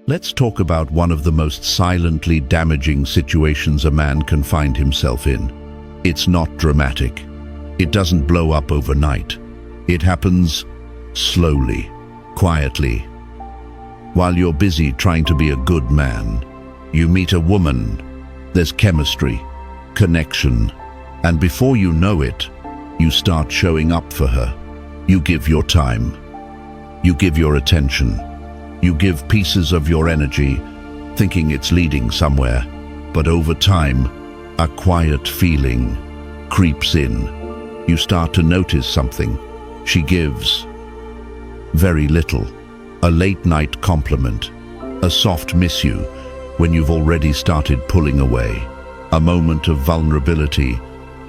Let's talk about one of the most silently damaging situations a man can find himself in. It's not dramatic. It doesn't blow up overnight. It happens slowly, quietly. While you're busy trying to be a good man, you meet a woman. There's chemistry, connection, and before you know it, you start showing up for her. You give your time. You give your attention. You give pieces of your energy, thinking it's leading somewhere. But over time, a quiet feeling creeps in. You start to notice something. She gives very little. A late-night compliment. A soft miss you when you've already started pulling away. A moment of vulnerability,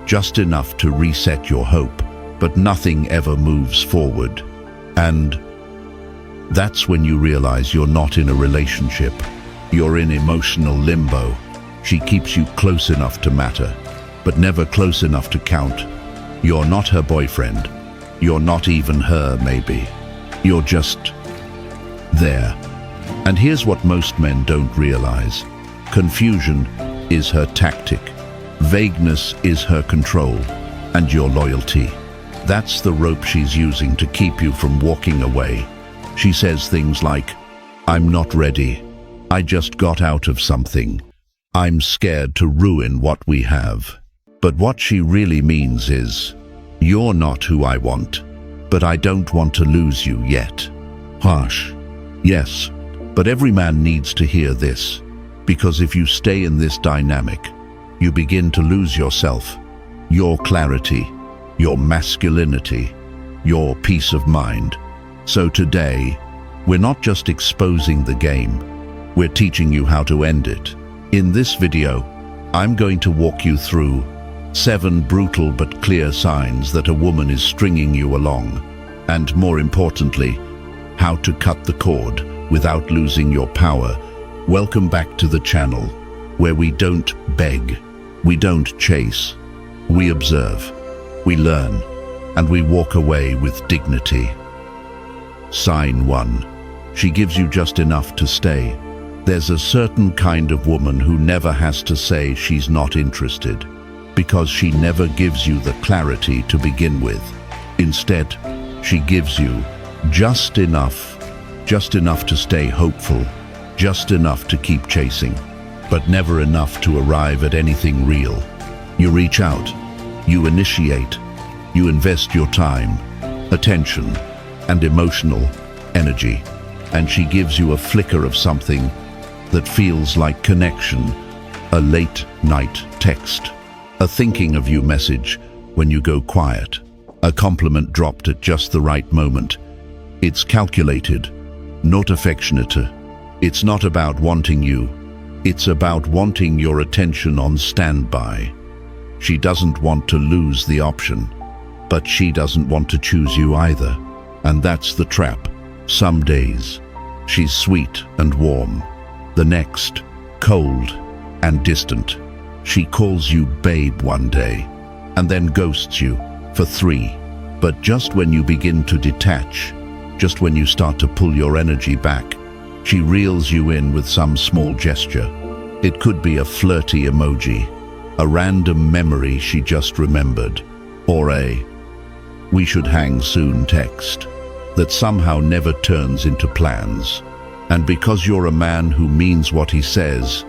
just enough to reset your hope, but nothing ever moves forward. And that's when you realize you're not in a relationship. You're in emotional limbo. She keeps you close enough to matter, but never close enough to count. You're not her boyfriend. You're not even her, maybe. You're just there. And here's what most men don't realize. Confusion is her tactic. Vagueness is her control. And your loyalty. That's the rope she's using to keep you from walking away. She says things like, "I'm not ready. I just got out of something. I'm scared to ruin what we have." But what she really means is, "You're not who I want, but I don't want to lose you yet." Harsh. Yes, but every man needs to hear this, because if you stay in this dynamic, you begin to lose yourself, your clarity, your masculinity, your peace of mind. So today, we're not just exposing the game, we're teaching you how to end it. In this video, I'm going to walk you through 7 brutal but clear signs that a woman is stringing you along, and more importantly, how to cut the cord without losing your power. Welcome back to the channel, where we don't beg, we don't chase, we observe, we learn, and we walk away with dignity. Sign 1. She gives you just enough to stay. There's a certain kind of woman who never has to say she's not interested, because she never gives you the clarity to begin with. Instead, she gives you just enough to stay hopeful, just enough to keep chasing, but never enough to arrive at anything real. You reach out, you initiate, you invest your time, attention, and emotional energy, and she gives you a flicker of something that feels like connection, a late-night text, a thinking of you message when you go quiet, a compliment dropped at just the right moment. It's calculated, not affectionate. It's not about wanting you, it's about wanting your attention on standby. She doesn't want to lose the option, but she doesn't want to choose you either. And that's the trap. Some days, she's sweet and warm. The next, cold and distant. She calls you babe one day, and then ghosts you for 3. But just when you begin to detach, just when you start to pull your energy back, she reels you in with some small gesture. It could be a flirty emoji, a random memory she just remembered, or a "we should hang soon" text that somehow never turns into plans. And because you're a man who means what he says,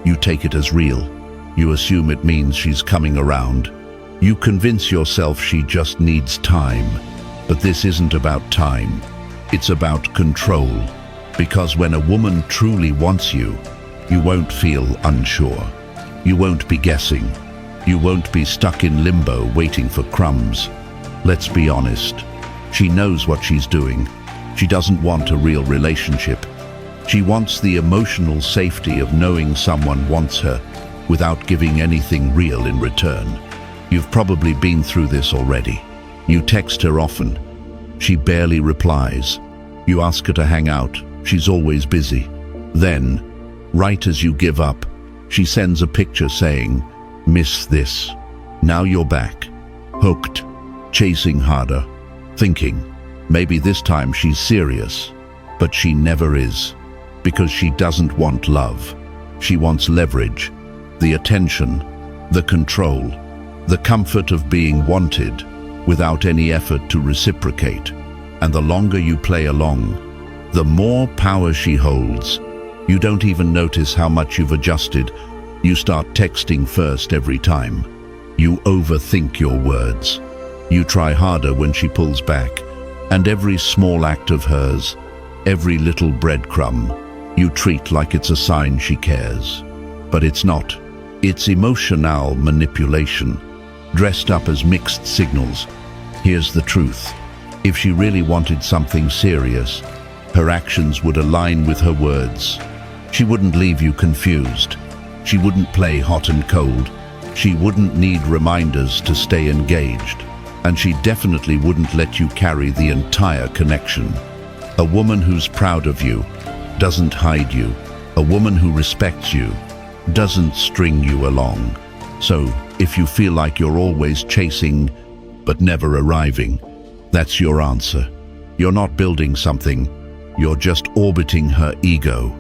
you take it as real. You assume it means she's coming around. You convince yourself she just needs time. But this isn't about time. It's about control. Because when a woman truly wants you, you won't feel unsure. You won't be guessing. You won't be stuck in limbo waiting for crumbs. Let's be honest. She knows what she's doing. She doesn't want a real relationship. She wants the emotional safety of knowing someone wants her without giving anything real in return. You've probably been through this already. You text her often. She barely replies. You ask her to hang out. She's always busy. Then, right as you give up, she sends a picture saying, "Miss this." Now you're back, hooked, chasing harder, thinking, maybe this time she's serious. But she never is. because she doesn't want love. She wants leverage, the attention, the control, the comfort of being wanted without any effort to reciprocate. And the longer you play along, the more power she holds. You don't even notice how much you've adjusted. You start texting first every time. You overthink your words. You try harder when she pulls back. And every small act of hers, every little breadcrumb, you treat like it's a sign she cares. But it's not. It's emotional manipulation, dressed up as mixed signals. Here's the truth. If she really wanted something serious, her actions would align with her words. She wouldn't leave you confused. She wouldn't play hot and cold. She wouldn't need reminders to stay engaged. And she definitely wouldn't let you carry the entire connection. A woman who's proud of you doesn't hide you. A woman who respects you doesn't string you along. So, if you feel like you're always chasing but never arriving, that's your answer. You're not building something, you're just orbiting her ego.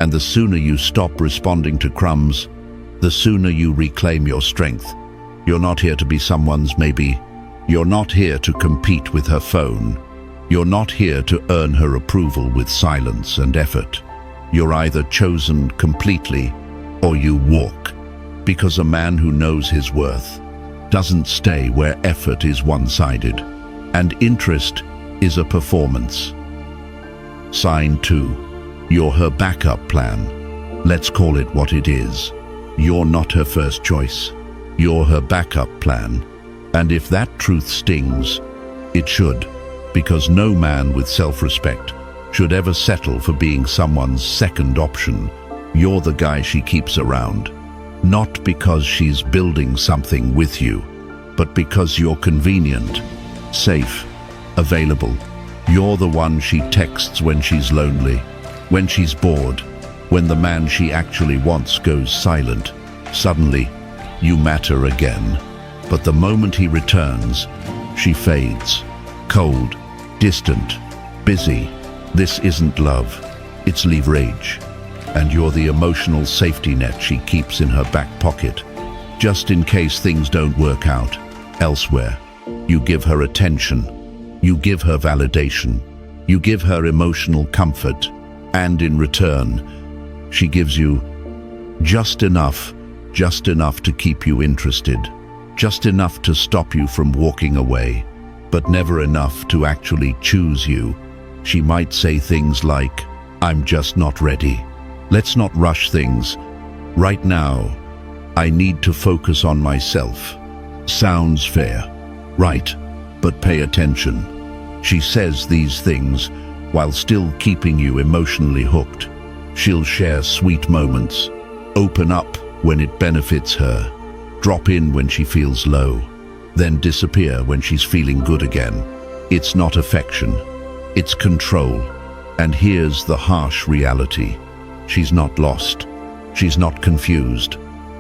And the sooner you stop responding to crumbs, the sooner you reclaim your strength. You're not here to be someone's maybe. You're not here to compete with her phone. You're not here to earn her approval with silence and effort. You're either chosen completely or you walk. Because a man who knows his worth doesn't stay where effort is one-sided and interest is a performance. Sign 2. You're her backup plan. Let's call it what it is. You're not her first choice. You're her backup plan. And if that truth stings, it should, because no man with self-respect should ever settle for being someone's second option. You're the guy she keeps around, not because she's building something with you, but because you're convenient, safe, available. You're the one she texts when she's lonely, when she's bored, when the man she actually wants goes silent. Suddenly, you matter again. But the moment he returns, she fades. Cold, distant, busy. This isn't love, it's leverage. And you're the emotional safety net she keeps in her back pocket, just in case things don't work out elsewhere. You give her attention, you give her validation, you give her emotional comfort, and in return, she gives you just enough to keep you interested, just enough to stop you from walking away, but never enough to actually choose you. She might say things like, "I'm just not ready. Let's not rush things. Right now, I need to focus on myself." Sounds fair, right? But pay attention. She says these things while still keeping you emotionally hooked. She'll share sweet moments, open up when it benefits her, drop in when she feels low, then disappear when she's feeling good again. It's not affection, it's control. And here's the harsh reality. She's not lost. She's not confused.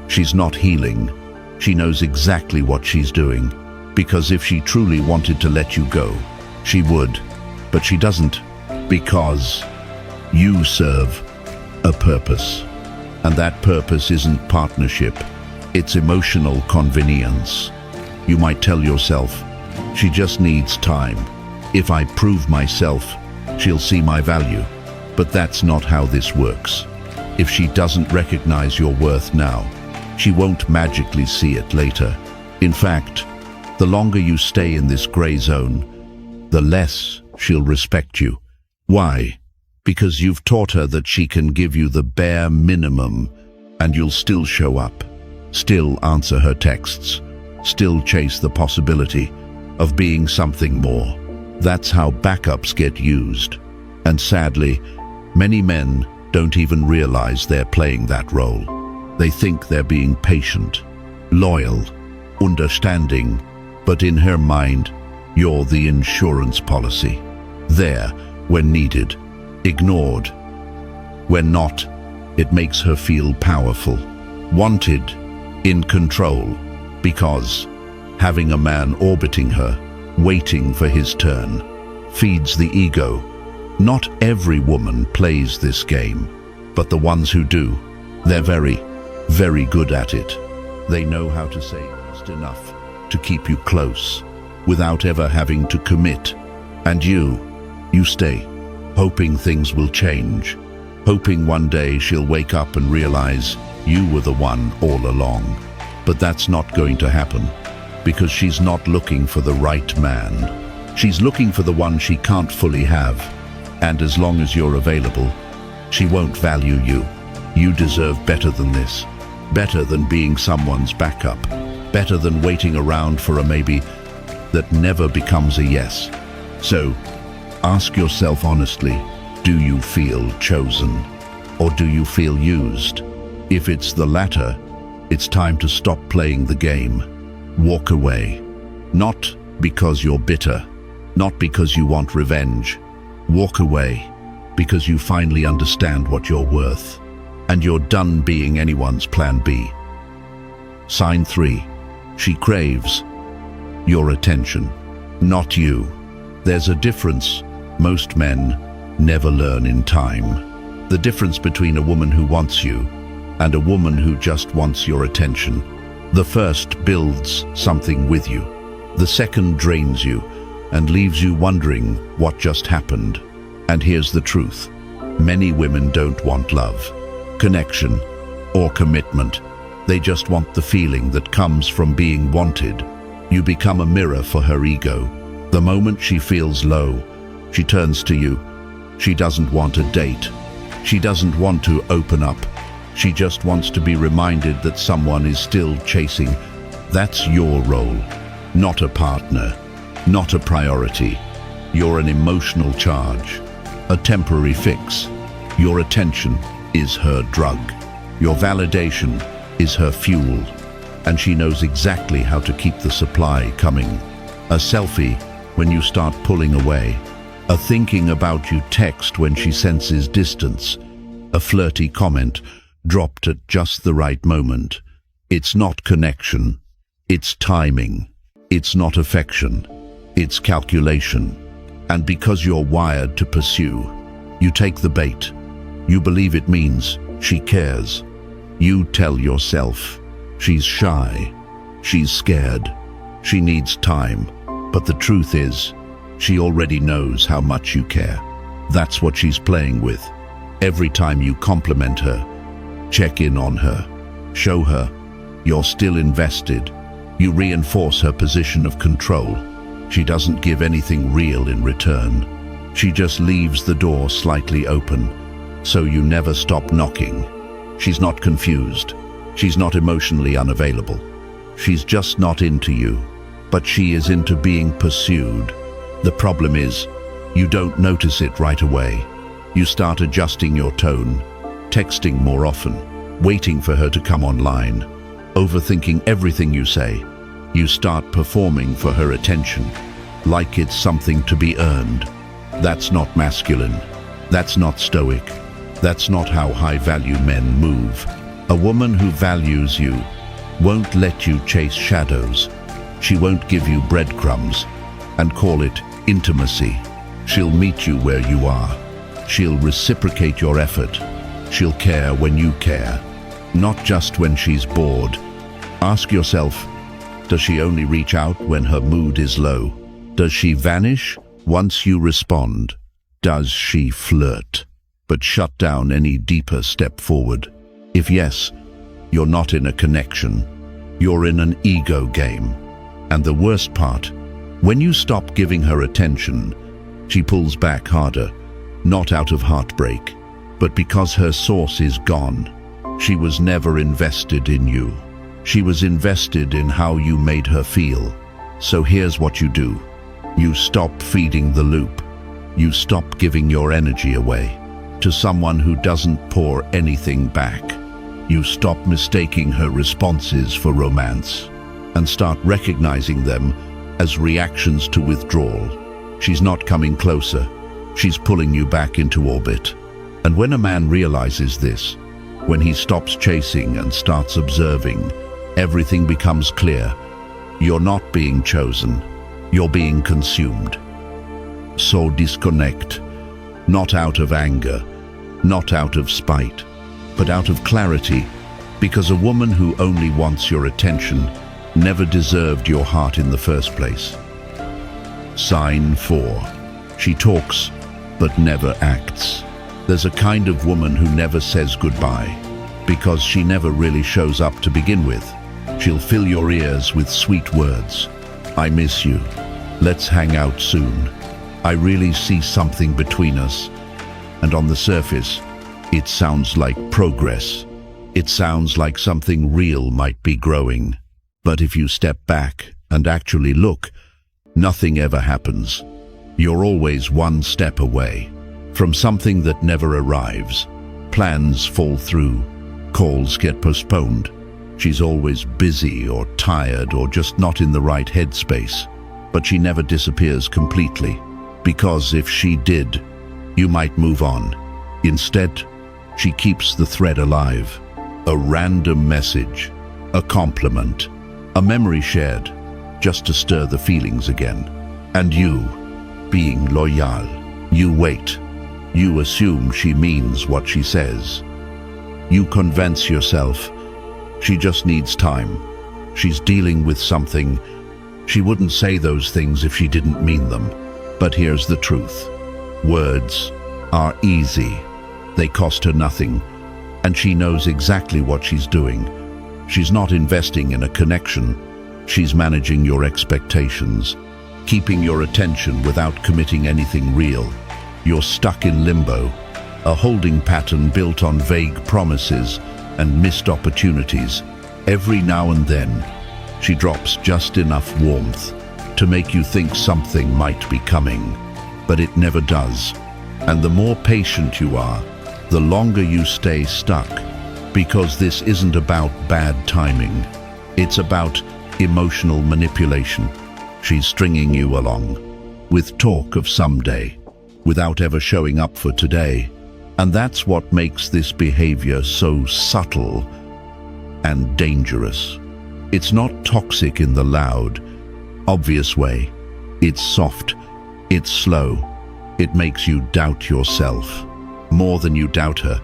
She's not healing. She knows exactly what she's doing. Because if she truly wanted to let you go, she would. But she doesn't. Because you serve a purpose. And that purpose isn't partnership. It's emotional convenience. You might tell yourself, she just needs time. If I prove myself, she'll see my value. But that's not how this works. If she doesn't recognize your worth now, she won't magically see it later. In fact, the longer you stay in this gray zone, the less she'll respect you. Why? Because you've taught her that she can give you the bare minimum, and you'll still show up, still answer her texts, still chase the possibility of being something more. That's how backups get used. And sadly, many men don't even realize they're playing that role. They think they're being patient, loyal, understanding, but in her mind, you're the insurance policy. There when needed, ignored. When not, it makes her feel powerful, wanted, in control, because having a man orbiting her, waiting for his turn, feeds the ego, Not every woman plays this game, but the ones who do, they're very, very good at it. They know how to say just enough to keep you close, without ever having to commit. And you stay, hoping things will change, hoping one day she'll wake up and realize you were the one all along. But that's not going to happen, because she's not looking for the right man. She's looking for the one she can't fully have. And as long as you're available, she won't value you. You deserve better than this. Better than being someone's backup. Better than waiting around for a maybe that never becomes a yes. So, ask yourself honestly, do you feel chosen? Or do you feel used? If it's the latter, it's time to stop playing the game. Walk away. Not because you're bitter, not because you want revenge. Walk away because you finally understand what you're worth, and you're done being anyone's plan B. Sign 3. She craves your attention, not you. There's a difference most men never learn in time. The difference between a woman who wants you and a woman who just wants your attention. The first builds something with you. The second drains you and leaves you wondering what just happened. And here's the truth. Many women don't want love, connection, or commitment. They just want the feeling that comes from being wanted. You become a mirror for her ego. The moment she feels low, she turns to you. She doesn't want a date. She doesn't want to open up. She just wants to be reminded that someone is still chasing. That's your role, not a partner, not a priority. You're an emotional charge, a temporary fix. Your attention is her drug. Your validation is her fuel, and she knows exactly how to keep the supply coming. A selfie when you start pulling away. A thinking about you text when she senses distance. A flirty comment dropped at just the right moment. It's not connection. It's timing. It's not affection. It's calculation. And because you're wired to pursue, you take the bait. You believe it means she cares. You tell yourself she's shy, she's scared, she needs time. But the truth is, she already knows how much you care. That's what she's playing with. Every time you compliment her, check in on her, show her you're still invested, you reinforce her position of control. She doesn't give anything real in return. She just leaves the door slightly open, so you never stop knocking. She's not confused. She's not emotionally unavailable. She's just not into you, but she is into being pursued. The problem is, you don't notice it right away. You start adjusting your tone, texting more often, waiting for her to come online, overthinking everything you say. You start performing for her attention, like it's something to be earned. That's not masculine. That's not stoic. That's not how high-value men move. A woman who values you won't let you chase shadows. She won't give you breadcrumbs and call it intimacy. She'll meet you where you are. She'll reciprocate your effort. She'll care when you care, not just when she's bored. Ask yourself, does she only reach out when her mood is low? Does she vanish once you respond? Does she flirt, but shut down any deeper step forward? If yes, you're not in a connection. You're in an ego game. And the worst part, when you stop giving her attention, she pulls back harder, not out of heartbreak, but because her source is gone. She was never invested in you. She was invested in how you made her feel. So here's what you do. You stop feeding the loop. You stop giving your energy away to someone who doesn't pour anything back. You stop mistaking her responses for romance and start recognizing them as reactions to withdrawal. She's not coming closer. She's pulling you back into orbit. And when a man realizes this, when he stops chasing and starts observing, everything becomes clear. You're not being chosen. You're being consumed. So disconnect. Not out of anger, not out of spite, but out of clarity, because a woman who only wants your attention never deserved your heart in the first place. Sign 4. She talks, but never acts. There's a kind of woman who never says goodbye, because she never really shows up to begin with. She'll fill your ears with sweet words. I miss you. Let's hang out soon. I really see something between us. And on the surface, it sounds like progress. It sounds like something real might be growing. But if you step back and actually look, nothing ever happens. You're always one step away from something that never arrives. Plans fall through. Calls get postponed. She's always busy or tired or just not in the right headspace. But she never disappears completely, because if she did, you might move on. Instead, she keeps the thread alive. A random message, a compliment, a memory shared, just to stir the feelings again. And you, being loyal, you wait. You assume she means what she says. You convince yourself she just needs time. She's dealing with something. She wouldn't say those things if she didn't mean them. But here's the truth. Words are easy. They cost her nothing. And she knows exactly what she's doing. She's not investing in a connection. She's managing your expectations, keeping your attention without committing anything real. You're stuck in limbo, a holding pattern built on vague promises and missed opportunities. Every now and then, she drops just enough warmth to make you think something might be coming, but it never does. And the more patient you are, the longer you stay stuck, because this isn't about bad timing. It's about emotional manipulation. She's stringing you along with talk of someday, without ever showing up for today. And that's what makes this behavior so subtle and dangerous. It's not toxic in the loud, obvious way. It's soft, it's slow. It makes you doubt yourself. More than you doubt her,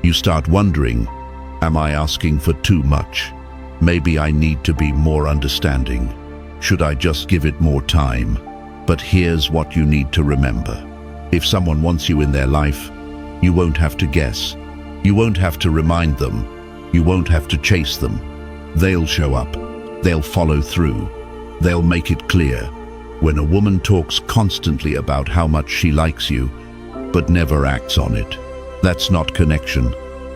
you start wondering, am I asking for too much? Maybe I need to be more understanding. Should I just give it more time? But here's what you need to remember. If someone wants you in their life, you won't have to guess. You won't have to remind them. You won't have to chase them. They'll show up. They'll follow through. They'll make it clear. When a woman talks constantly about how much she likes you, but never acts on it, that's not connection.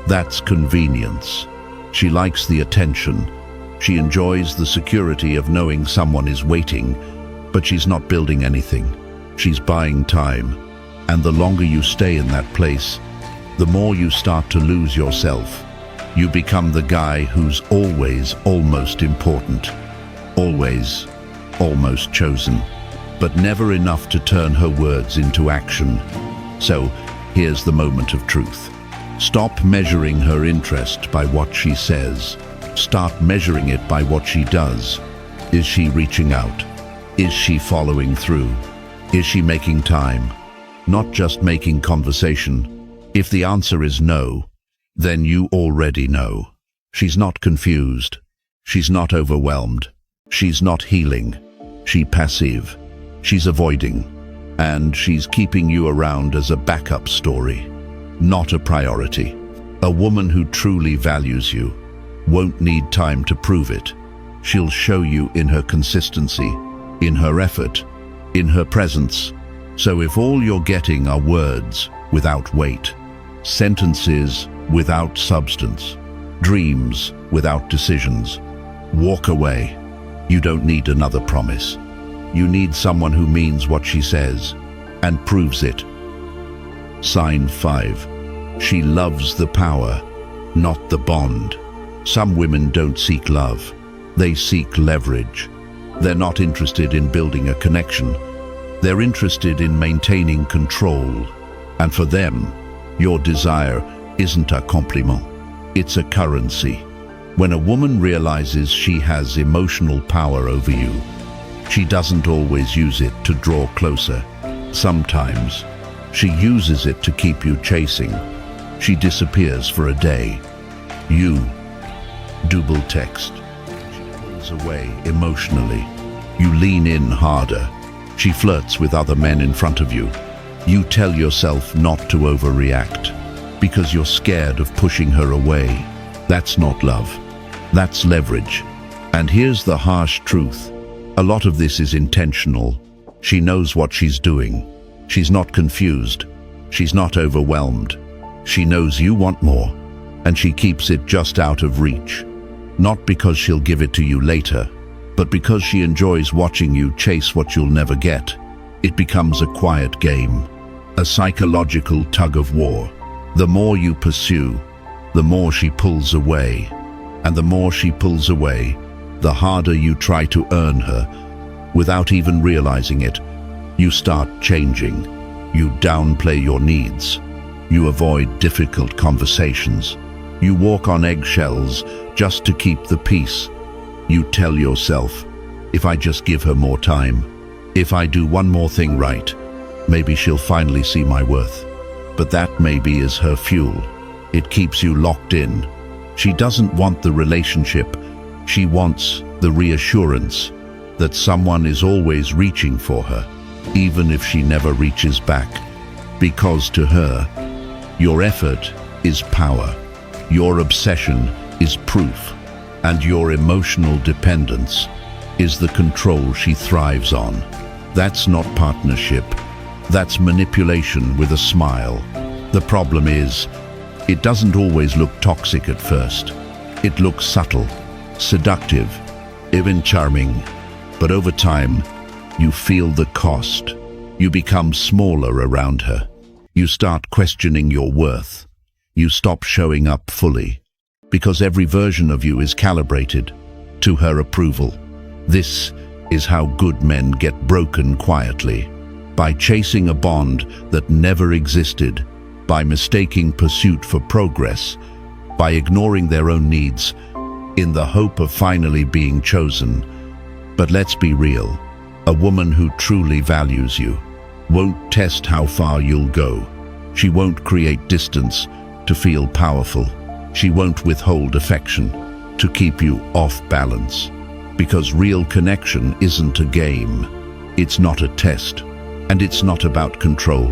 That's convenience. She likes the attention. She enjoys the security of knowing someone is waiting, but she's not building anything. She's buying time. And the longer you stay in that place, the more you start to lose yourself. You become the guy who's always almost important, always almost chosen, but never enough to turn her words into action. So here's the moment of truth. Stop measuring her interest by what she says. Start measuring it by what she does. Is she reaching out? Is she following through? Is she making time? Not just making conversation. If the answer is no, then you already know. She's not confused. She's not overwhelmed. She's not healing. She's passive. She's avoiding. And she's keeping you around as a backup story, not a priority. A woman who truly values you won't need time to prove it. She'll show you in her consistency, in her effort, in her presence. So if all you're getting are words without weight, sentences without substance, dreams without decisions, walk away. You don't need another promise. You need someone who means what she says and proves it. Sign 5. She loves the power, not the bond. Some women don't seek love. They seek leverage. They're not interested in building a connection. They're interested in maintaining control. And for them, your desire isn't a compliment. It's a currency. When a woman realizes she has emotional power over you, she doesn't always use it to draw closer. Sometimes She uses it to keep you chasing. She disappears for a day. You double text. She pulls away emotionally. You lean in harder. She flirts with other men in front of you. You tell yourself not to overreact because you're scared of pushing her away. That's not love. That's leverage. And here's the harsh truth. A lot of this is intentional. She knows what she's doing. She's not confused. She's not overwhelmed. She knows you want more, and she keeps it just out of reach. Not because she'll give it to you later, but because she enjoys watching you chase what you'll never get. It becomes a quiet game, a psychological tug of war. The more you pursue, the more she pulls away. And the more she pulls away, the harder you try to earn her. Without even realizing it, you start changing. You downplay your needs. You avoid difficult conversations. You walk on eggshells just to keep the peace. You tell yourself, if I just give her more time, if I do one more thing right, maybe she'll finally see my worth. But that maybe is her fuel. It keeps you locked in. She doesn't want the relationship. She wants the reassurance that someone is always reaching for her, even if she never reaches back. Because to her, your effort is power, your obsession is proof, and your emotional dependence is the control she thrives on. That's not partnership. That's manipulation with a smile. The problem is, it doesn't always look toxic at first. It looks subtle, seductive, even charming. But over time, you feel the cost. You become smaller around her. You start questioning your worth. You stop showing up fully, because every version of you is calibrated to her approval. This is how good men get broken quietly, by chasing a bond that never existed, by mistaking pursuit for progress, by ignoring their own needs in the hope of finally being chosen. But let's be real, a woman who truly values you won't test how far you'll go. She won't create distance to feel powerful. She won't withhold affection to keep you off balance. Because real connection isn't a game. It's not a test. And it's not about control.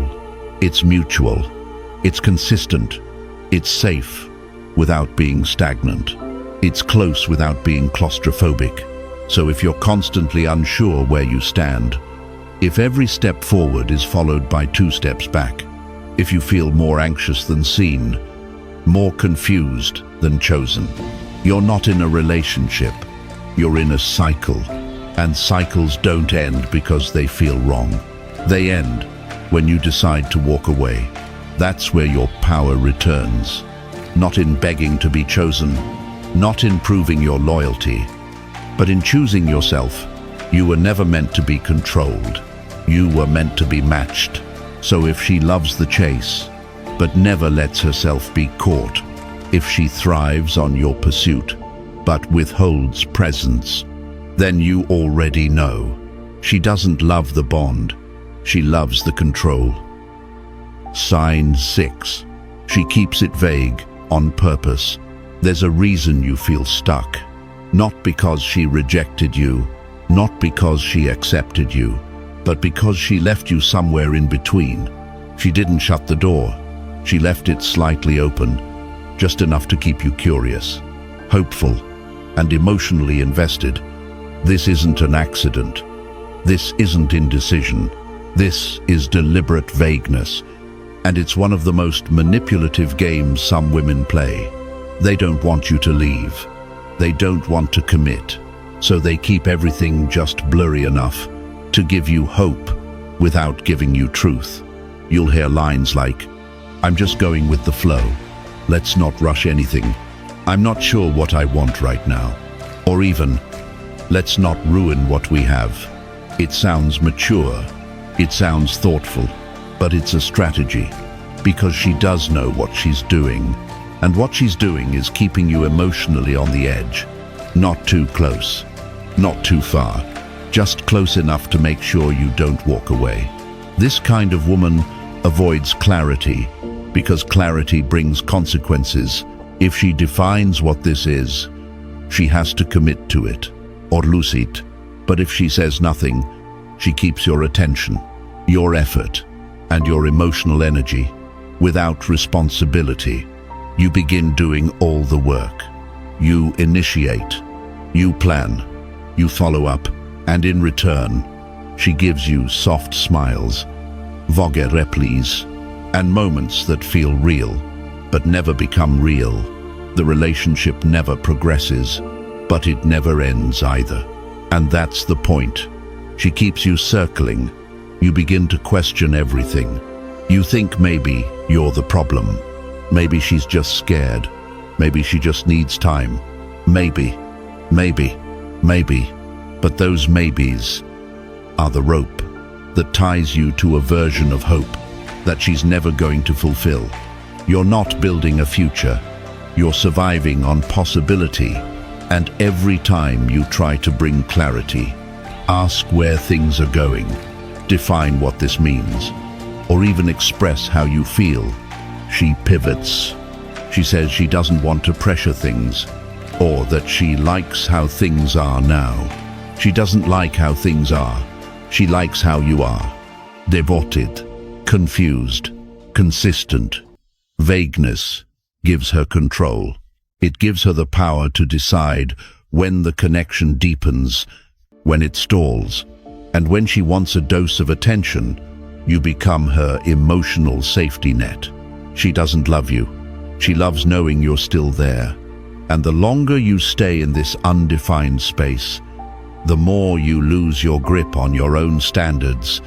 It's mutual. It's consistent. It's safe without being stagnant. It's close without being claustrophobic. So if you're constantly unsure where you stand, if every step forward is followed by 2 steps back, if you feel more anxious than seen, more confused than chosen, you're not in a relationship, you're in a cycle. And cycles don't end because they feel wrong. They end when you decide to walk away. That's where your power returns. Not in begging to be chosen, not in proving your loyalty, but in choosing yourself. You were never meant to be controlled. You were meant to be matched. So if she loves the chase, but never lets herself be caught, if she thrives on your pursuit, but withholds presence, then you already know. She doesn't love the bond. She loves the control. Sign 6. She keeps it vague on purpose. There's a reason you feel stuck. Not because she rejected you, not because she accepted you, but because she left you somewhere in between. She didn't shut the door. She left it slightly open, just enough to keep you curious, hopeful, and emotionally invested. This isn't an accident. This isn't indecision. This is deliberate vagueness. And it's one of the most manipulative games some women play. They don't want you to leave. They don't want to commit. So they keep everything just blurry enough to give you hope without giving you truth. You'll hear lines like, "I'm just going with the flow. Let's not rush anything. I'm not sure what I want right now." Or even, "Let's not ruin what we have." It sounds mature. It sounds thoughtful. But it's a strategy, because she does know what she's doing. And what she's doing is keeping you emotionally on the edge. Not too close, not too far, just close enough to make sure you don't walk away. This kind of woman avoids clarity, because clarity brings consequences. If she defines what this is, she has to commit to it, or lose it. But if she says nothing, she keeps your attention, your effort, and your emotional energy. Without responsibility, you begin doing all the work. You initiate, you plan, you follow up, and in return, she gives you soft smiles, vague replies, and moments that feel real, but never become real. The relationship never progresses, but it never ends either. And that's the point. She keeps you circling. You begin to question everything. You think maybe you're the problem. Maybe she's just scared. Maybe she just needs time. Maybe. But those maybes are the rope that ties you to a version of hope that she's never going to fulfill. You're not building a future. You're surviving on possibility. And every time you try to bring clarity, ask where things are going, define what this means, or even express how you feel, she pivots. She says she doesn't want to pressure things, or that she likes how things are now. She doesn't like how things are. She likes how you are. Devoted, confused, consistent. Vagueness gives her control. It gives her the power to decide when the connection deepens, when it stalls, and when she wants a dose of attention, you become her emotional safety net. She doesn't love you. She loves knowing you're still there. And the longer you stay in this undefined space, the more you lose your grip on your own standards.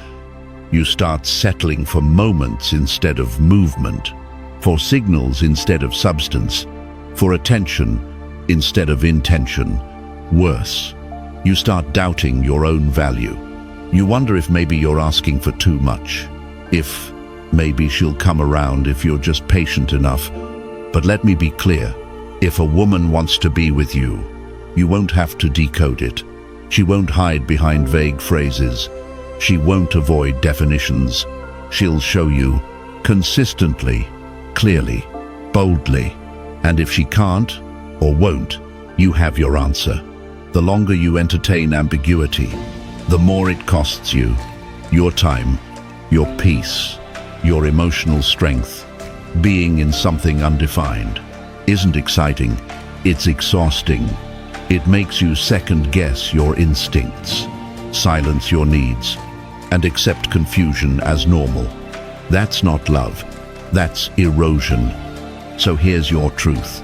You start settling for moments instead of movement, for signals instead of substance, for attention instead of intention. Worse, you start doubting your own value. You wonder if maybe you're asking for too much, if maybe she'll come around if you're just patient enough. But let me be clear, if a woman wants to be with you, you won't have to decode it. She won't hide behind vague phrases. She won't avoid definitions. She'll show you consistently, clearly, boldly. And if she can't or won't, you have your answer. The longer you entertain ambiguity, the more it costs you. Your time, your peace, your emotional strength. Being in something undefined isn't exciting, it's exhausting. It makes you second-guess your instincts, silence your needs, and accept confusion as normal. That's not love, that's erosion. So here's your truth.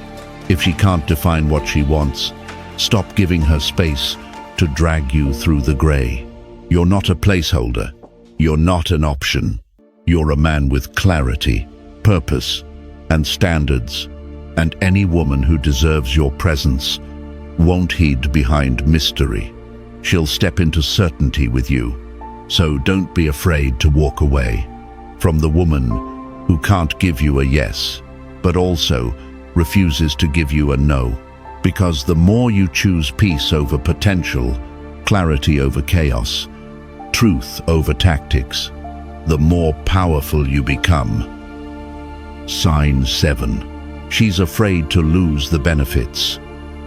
If she can't define what she wants, stop giving her space to drag you through the gray. You're not a placeholder. You're not an option. You're a man with clarity, purpose, and standards. And any woman who deserves your presence won't hide behind mystery. She'll step into certainty with you. So don't be afraid to walk away from the woman who can't give you a yes, but also refuses to give you a no. Because the more you choose peace over potential, clarity over chaos, truth over tactics, the more powerful you become. Sign 7. She's afraid to lose the benefits.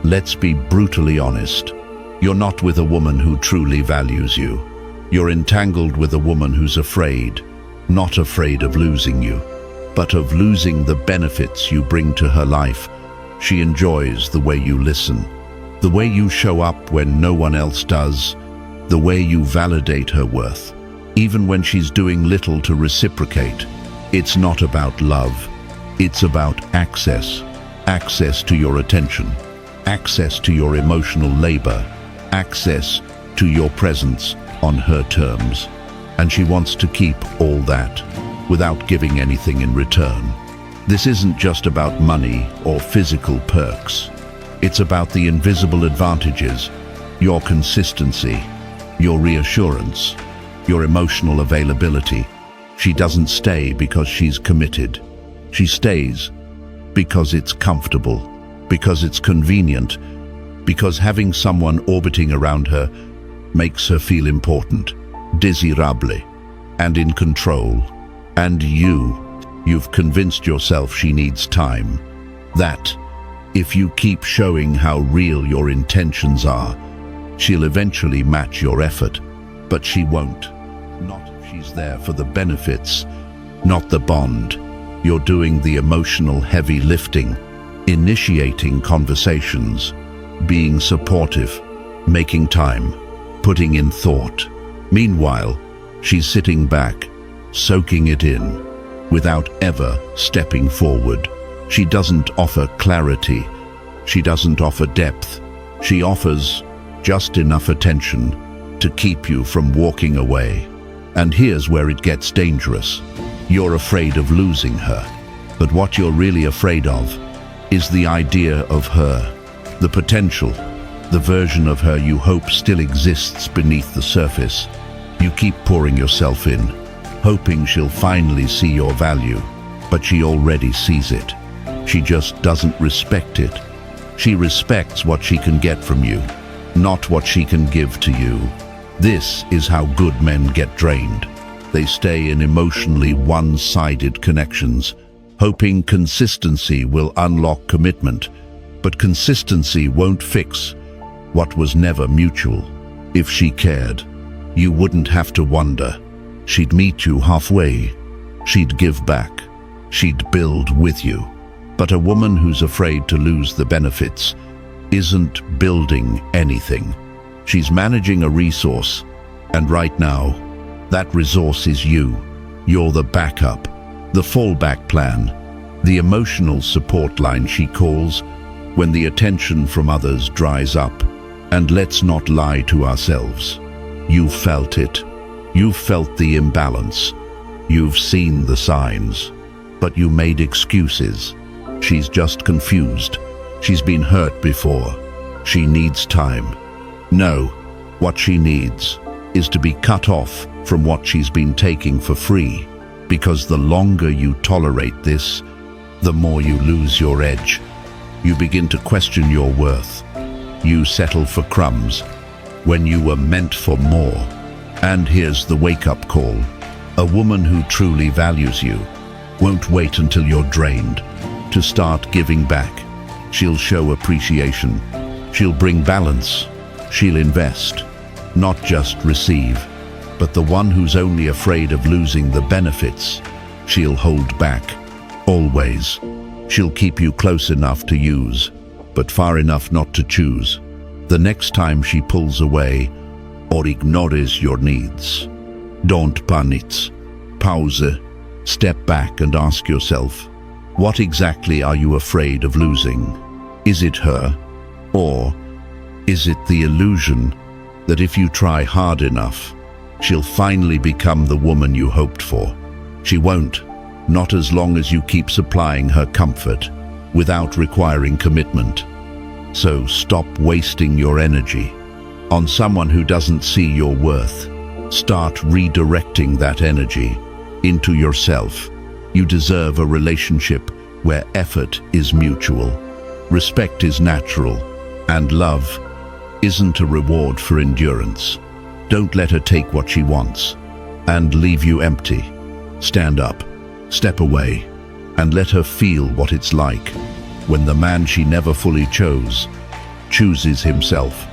Let's be brutally honest. You're not with a woman who truly values you. You're entangled with a woman who's afraid, not afraid of losing you, but of losing the benefits you bring to her life. She enjoys the way you listen, the way you show up when no one else does, the way you validate her worth, even when she's doing little to reciprocate. It's not about love. It's about access. Access to your attention, access to your emotional labor, access to your presence on her terms. And she wants to keep all that without giving anything in return. This isn't just about money or physical perks. It's about the invisible advantages, your consistency, your reassurance, your emotional availability. She doesn't stay because she's committed. She stays because it's comfortable, because it's convenient, because having someone orbiting around her makes her feel important, désirable, and in control. And you've convinced yourself she needs time. That, if you keep showing how real your intentions are, she'll eventually match your effort. But she won't. Not if she's there for the benefits, not the bond. You're doing the emotional heavy lifting, initiating conversations, being supportive, making time, putting in thought. Meanwhile, she's sitting back, soaking it in, without ever stepping forward. She doesn't offer clarity. She doesn't offer depth. She offers just enough attention to keep you from walking away. And here's where it gets dangerous. You're afraid of losing her. But what you're really afraid of is the idea of her, the potential, the version of her you hope still exists beneath the surface. You keep pouring yourself in, hoping she'll finally see your value, but she already sees it. She just doesn't respect it. She respects what she can get from you, not what she can give to you. This is how good men get drained. They stay in emotionally one-sided connections, hoping consistency will unlock commitment, but consistency won't fix what was never mutual. If she cared, you wouldn't have to wonder. She'd meet you halfway. She'd give back. She'd build with you. But a woman who's afraid to lose the benefits isn't building anything. She's managing a resource, and right now, that resource is you. You're the backup, the fallback plan, the emotional support line she calls when the attention from others dries up. And let's not lie to ourselves. You've felt it. You've felt the imbalance. You've seen the signs. But you made excuses. She's just confused. She's been hurt before. She needs time. No, what she needs is to be cut off from what she's been taking for free. Because the longer you tolerate this, the more you lose your edge. You begin to question your worth. You settle for crumbs when you were meant for more. And here's the wake-up call. A woman who truly values you won't wait until you're drained to start giving back. She'll show appreciation. She'll bring balance. She'll invest, not just receive. But the one who's only afraid of losing the benefits, she'll hold back, always. She'll keep you close enough to use, but far enough not to choose. The next time she pulls away or ignores your needs, don't panic. Pause, step back and ask yourself, what exactly are you afraid of losing? Is it her? Or is it the illusion that if you try hard enough, she'll finally become the woman you hoped for? She won't, not as long as you keep supplying her comfort without requiring commitment. So stop wasting your energy on someone who doesn't see your worth. Start redirecting that energy into yourself. You deserve a relationship where effort is mutual, respect is natural, and love isn't a reward for endurance. Don't let her take what she wants and leave you empty. Stand up, step away, and let her feel what it's like when the man she never fully chose chooses himself.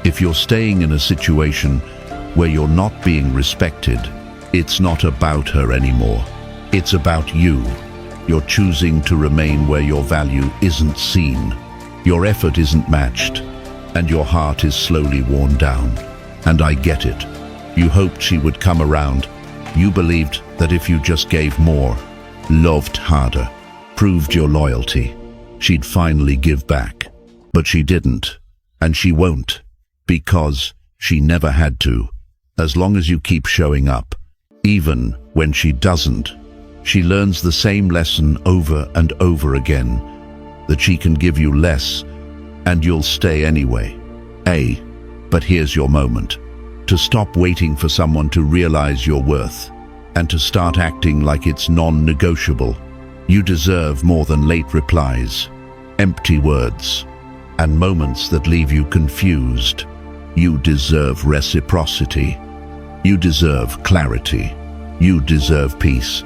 If you're staying in a situation where you're not being respected, it's not about her anymore. It's about you. You're choosing to remain where your value isn't seen. Your effort isn't matched, and your heart is slowly worn down. And I get it. You hoped she would come around. You believed that if you just gave more, loved harder, proved your loyalty, she'd finally give back. But she didn't, and she won't, because she never had to. As long as you keep showing up, even when she doesn't, she learns the same lesson over and over again, that she can give you less, and you'll stay anyway. But here's your moment. To stop waiting for someone to realize your worth, and to start acting like it's non-negotiable. You deserve more than late replies, empty words, and moments that leave you confused. You deserve reciprocity. You deserve clarity. You deserve peace.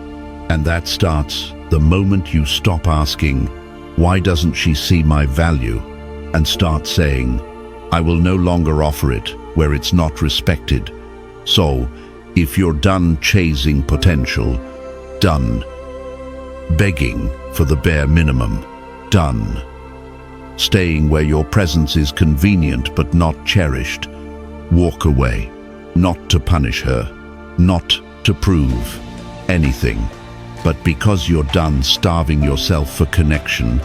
And that starts the moment you stop asking, why doesn't she see my value? And start saying, I will no longer offer it where it's not respected. So, if you're done chasing potential, done begging for the bare minimum, done staying where your presence is convenient but not cherished, walk away, not to punish her, not to prove anything, but because you're done starving yourself for connection.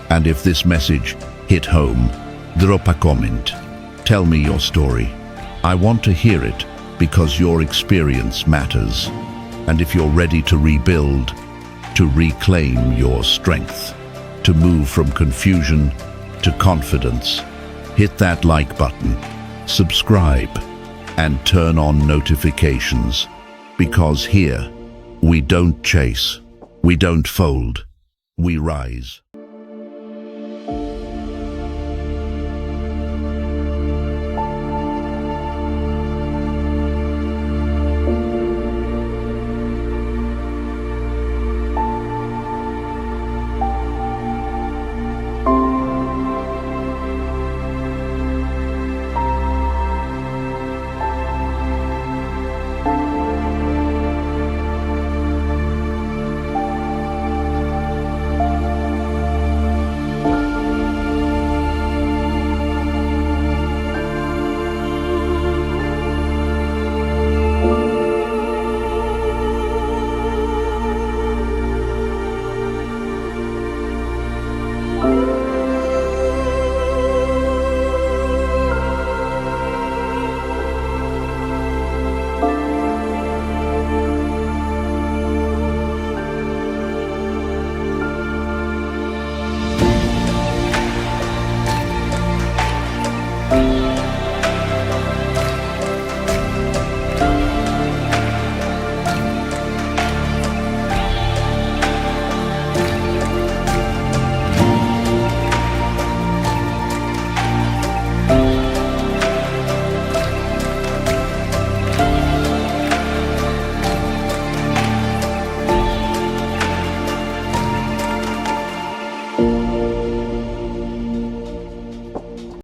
And if this message hit home, drop a comment. Tell me your story. I want to hear it because your experience matters. And if you're ready to rebuild, to reclaim your strength, to move from confusion to confidence, hit that like button, subscribe, and turn on notifications. Because here, we don't chase, we don't fold, we rise.